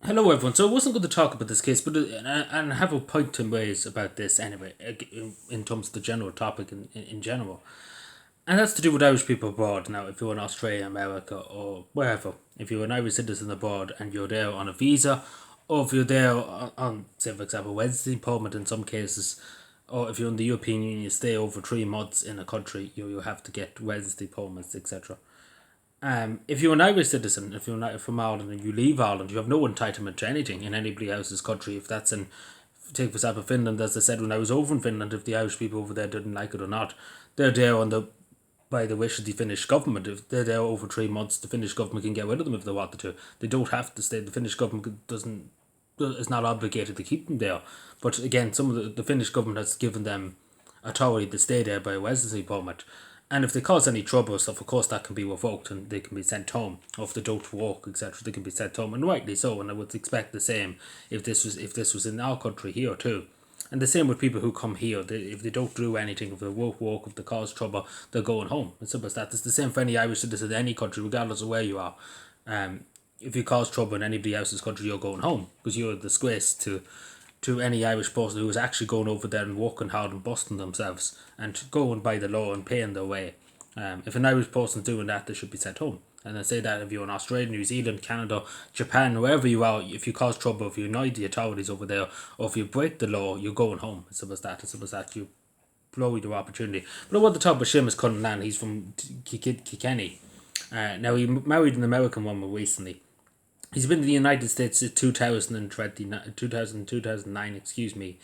Hello, everyone. So I wasn't going to talk about this case, but and I have a point to raise about this anyway, in terms of the general topic in general, and that's to do with Irish people abroad. Now, if you're in Australia, America, or wherever, if you're an Irish citizen abroad and you're there on a visa, or if you're there on say, for example, Wednesday permit in some cases, or if you're in the European Union, you stay over 3 months in a country, you have to get Wednesday permits, etc. If you're an Irish citizen, if you're not from Ireland and you leave Ireland, you have no entitlement to anything in anybody else's country. If that's in, take for example, Finland, as I said when I was over in Finland, if the Irish people over there didn't like it or not, they're there on the by the wish of the Finnish government. If they're there over 3 months, the Finnish government can get rid of them if they wanted to. They don't have to stay. The Finnish government doesn't is not obligated to keep them there. But again, some of the Finnish government has given them authority to stay there by a residency permit. And if they cause any trouble or stuff, of course that can be revoked and they can be sent home. Or if they don't work, etc., they can be sent home, and rightly so. And I would expect the same if this was in our country here too. And the same with people who come here. If they don't do anything, if they won't work, if they cause trouble, they're going home. It's simple as that. It's the same for any Irish citizen in any country, regardless of where you are. If you cause trouble in anybody else's country, you're going home because you're a disgrace to any Irish person who is actually going over there and working hard and busting themselves and going by the law and paying their way. If an Irish person's doing that, they should be sent home. And I say that if you're in Australia, New Zealand, Canada, Japan, wherever you are, if you cause trouble, if you annoy the authorities over there, or if you break the law, you're going home. As simple as that. As simple as that. You blow your opportunity. But I want to talk about Seamus Cunningham. He's from Kilkenny. Now, he married an American woman recently. He's been in the United States since 2009, excuse me,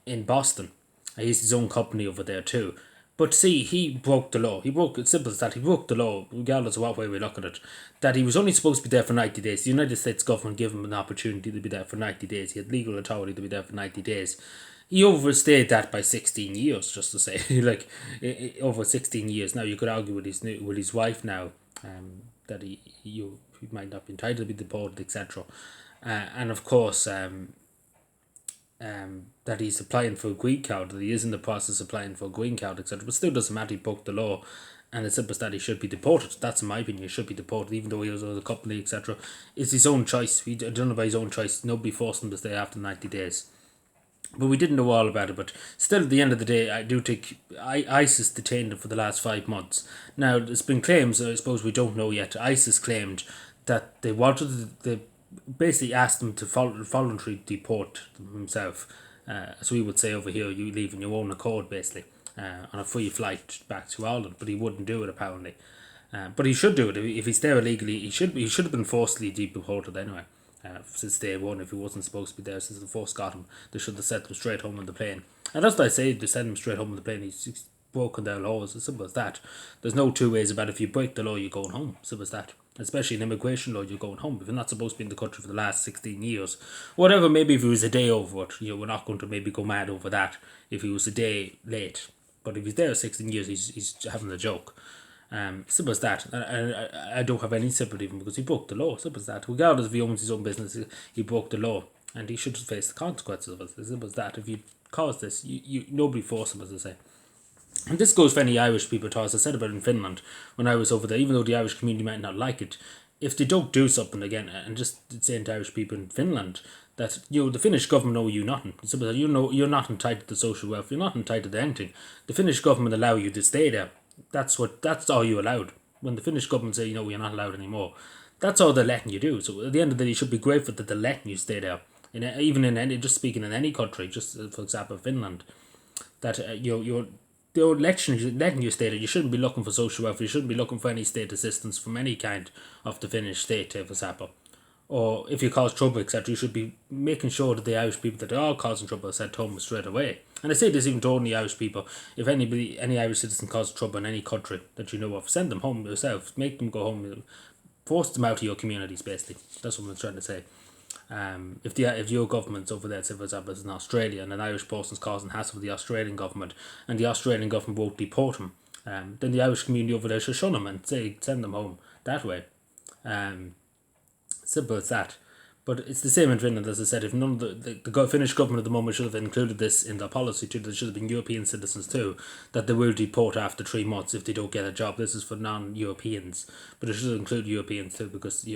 in Boston. He has his own company over there too. But see, he broke the law. He broke, it's simple as that. He broke the law, regardless of what way we look at it. That he was only supposed to be there for 90 days. The United States government gave him an opportunity to be there for 90 days. He had legal authority to be there for 90 days. He overstayed that by 16 years, just to say. Over 16 years. Now, you could argue with his wife now, that he might not be entitled to be deported, etc. And of course, that he's applying for a green card, that he is in the process of applying for a green card, etc. But still doesn't matter, he broke the law, and it's simple as that he should be deported. That's in my opinion, he should be deported, even though he was with a company, etc. It's his own choice. He done it by his own choice. Nobody forced him to stay after 90 days. But we didn't know all about it. But still, at the end of the day, I do think ISIS detained him for the last 5 months. Now, there's been claims, I suppose we don't know yet. ISIS claimed that they wanted, they basically asked him to voluntarily deport himself. As we would say over here, you leave in your own accord, basically, on a free flight back to Ireland. But he wouldn't do it, apparently. But he should do it. If he's there illegally, he should have been forcibly deported anyway. Since day one, if he wasn't supposed to be there, since the force got him, they should have sent him straight home on the plane. And that's what I say, they send him straight home on the plane. He's broken their laws. As simple as that. There's no two ways about it. If you break the law, you're going home. Simple as that. Especially in immigration law, you're going home. If you're not supposed to be in the country for the last 16 years, whatever, maybe if he was a day over it, we're not going to maybe go mad over that if he was a day late. But if he's there 16 years, he's having a joke. Simple as that. I don't have any sympathy for him because he broke the law. Simple as that. Regardless if he owns his own business, he broke the law and he should face the consequences of it. As simple as that. If you cause this, you nobody force him, as I say. And this goes for any Irish people too, as I said about in Finland when I was over there, even though the Irish community might not like it, if they don't do something again, and just saying to Irish people in Finland that the Finnish government owe you nothing. It's simple as that. You're not entitled to social welfare. You're not entitled to anything. The Finnish government allow you to stay there. That's all you allowed. When the Finnish government say you're not allowed anymore, that's all they're letting you do. So at the end of the day, you should be grateful that they're letting you stay there. Even in any, just speaking in any country, just for example Finland, that they're letting you stay there. You shouldn't be looking for social welfare. You shouldn't be looking for any state assistance from any kind of the Finnish state, for example. Or if you cause trouble, etc., you should be making sure that the Irish people that are causing trouble are sent home straight away. And I say this even to only Irish people. If any Irish citizen causes trouble in any country that you know of, send them home yourself. Make them go home. Force them out of your communities, basically. That's what I'm trying to say. If your government's over there, say for example, it's in Australia, and an Irish person's causing hassle with the Australian government, and the Australian government won't deport him, then the Irish community over there should shun him and send them home that way. Simple as that. But it's the same in Finland, as I said. If none of the Finnish government at the moment should have included this in their policy too, there should have been European citizens too, that they will deport after 3 months if they don't get a job. This is for non-Europeans, but it should include Europeans too, because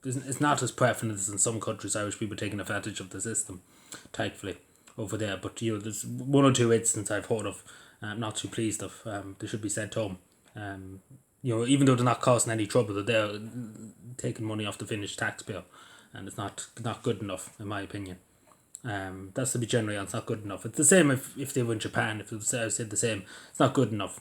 it's not as prevalent as in some countries. Irish people taking advantage of the system, thankfully, over there. But there's one or two instances I've heard of. I'm not too pleased of. They should be sent home. Even though they're not causing any trouble, that they're taking money off the Finnish taxpayer, and it's not good enough in my opinion. That's to be generally honest, not good enough. It's the same if they were in Japan. If it was, I said the same, it's not good enough.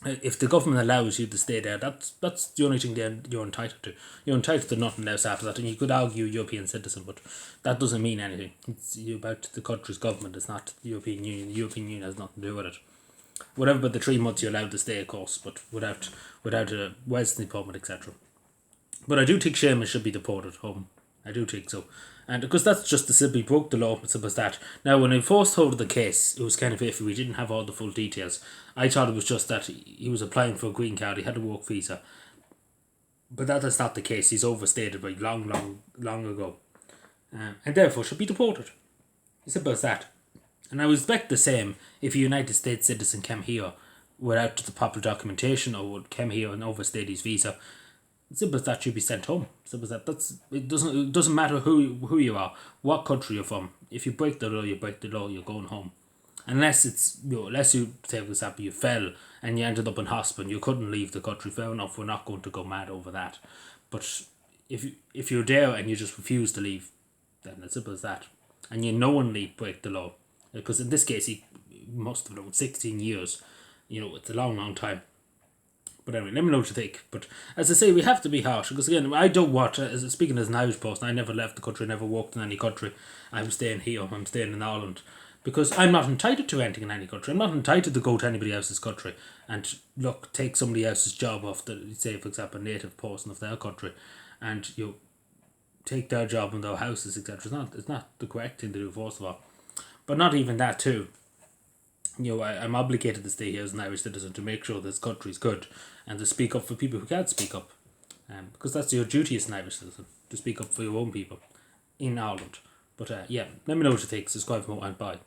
If the government allows you to stay there, that's the only thing you're entitled to. You're entitled to nothing else after that, and you could argue European citizen, but that doesn't mean anything. It's about the country's government. It's not the European Union. The European Union has nothing to do with it. Whatever, but the 3 months you're allowed to stay, of course, but without a residency permit, etc. But I do think Seamus should be deported home. I do think so. And because that's just the simply broke the law, simple as that. Now, when I first heard of the case, it was kind of iffy. We didn't have all the full details. I thought it was just that he was applying for a green card. He had a work visa. But that is not the case. He's overstayed it by long ago. And therefore should be deported. Simple as that. And I would expect the same if a United States citizen came here without the proper documentation or would came here and overstayed his visa. Simple as that, should be sent home. Simple as that. It doesn't matter who you are, what country you're from. If you break the law, you break the law. You're going home, unless unless you say, for example, you fell and you ended up in hospital, you couldn't leave the country. Fair enough, we're not going to go mad over that. But if you're there and you just refuse to leave, then it's simple as that, and you knowingly break the law, because in this case he must have known 16 years. It's a long time. But anyway, let me know what you think. But as I say, we have to be harsh. Because again, I don't watch, speaking as an Irish person, I never left the country, never worked in any country. I'm staying here, I'm staying in Ireland. Because I'm not entitled to anything in any country. I'm not entitled to go to anybody else's country and take somebody else's job off say, for example, a native person of their country, and take their job and their houses, etc. It's not the correct thing to do, first of all. But not even that too. I'm obligated to stay here as an Irish citizen to make sure this country is good and to speak up for people who can't speak up. Because that's your duty as an Irish citizen, to speak up for your own people in Ireland. But let me know what you think. Subscribe for more and bye.